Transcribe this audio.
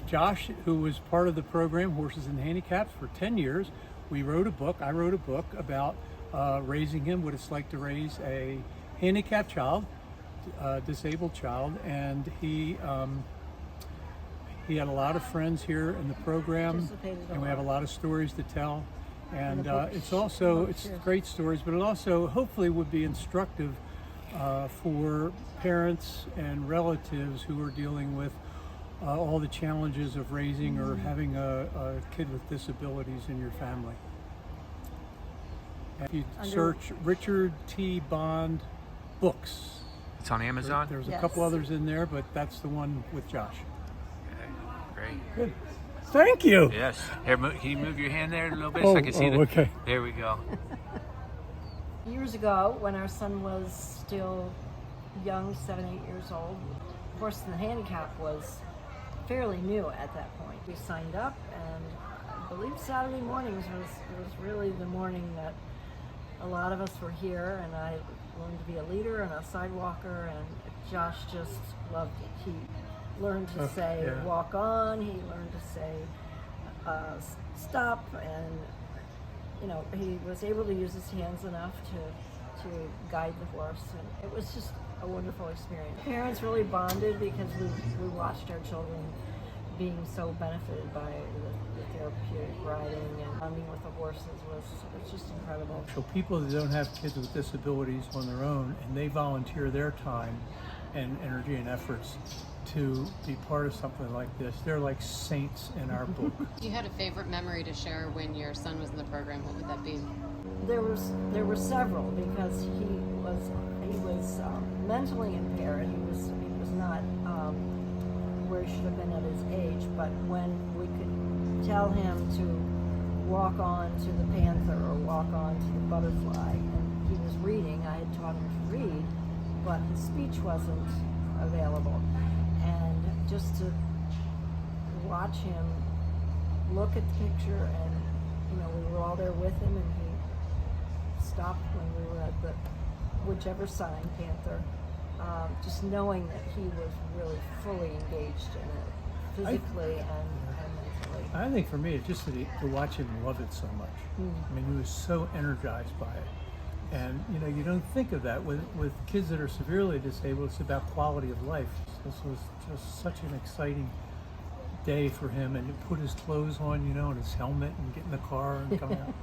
Josh, who was part of the program Horses and Handicapped for 10 years, I wrote a book about raising him, what it's like to raise a handicapped child, disabled child, and he had a lot of friends here in the program, and we have a lot of stories to tell. And it's great stories, but it also hopefully would be instructive for parents and relatives who are dealing with all the challenges of raising or having a kid with disabilities in your family. If you search Richard T. Bond books, it's on Amazon. There's a couple others in there, but that's the one with Josh. Okay, great. Good. Thank you. Yes. Here, can you move your hand there a little bit so I can see okay. There we go. Years ago, when our son was still young, 7, 8 years old, Horses and Handicap was fairly new at that point. We signed up, and I believe Saturday mornings was really the morning that a lot of us were here, and I learned to be a leader and a sidewalker, and Josh just loved it. He learned to say walk on, he learned to say stop, and he was able to use his hands enough to guide the horse, and it was just a wonderful experience. Parents really bonded because we watched our children being so benefited by the therapeutic riding, and bonding with the horses was just incredible. So people that don't have kids with disabilities on their own, and they volunteer their time and energy and efforts to be part of something like this, they're like saints in our book. If you had a favorite memory to share when your son was in the program, what would that be? There were several, because he was mentally impaired. He was not where he should have been at his age, but when we could tell him to walk on to the panther or walk on to the butterfly, and he was reading, I had taught him to read, but his speech wasn't available. And just to watch him look at the picture, and we were all there with him, and he stopped when we were at the whichever sign, panther, just knowing that he was really fully engaged in it, physically and mentally. I think for me, it's just to watch him love it so much. I mean, he was so energized by it. And you don't think of that with kids that are severely disabled. It's about quality of life. This was just such an exciting day for him, and to put his clothes on, and his helmet, and get in the car and come out.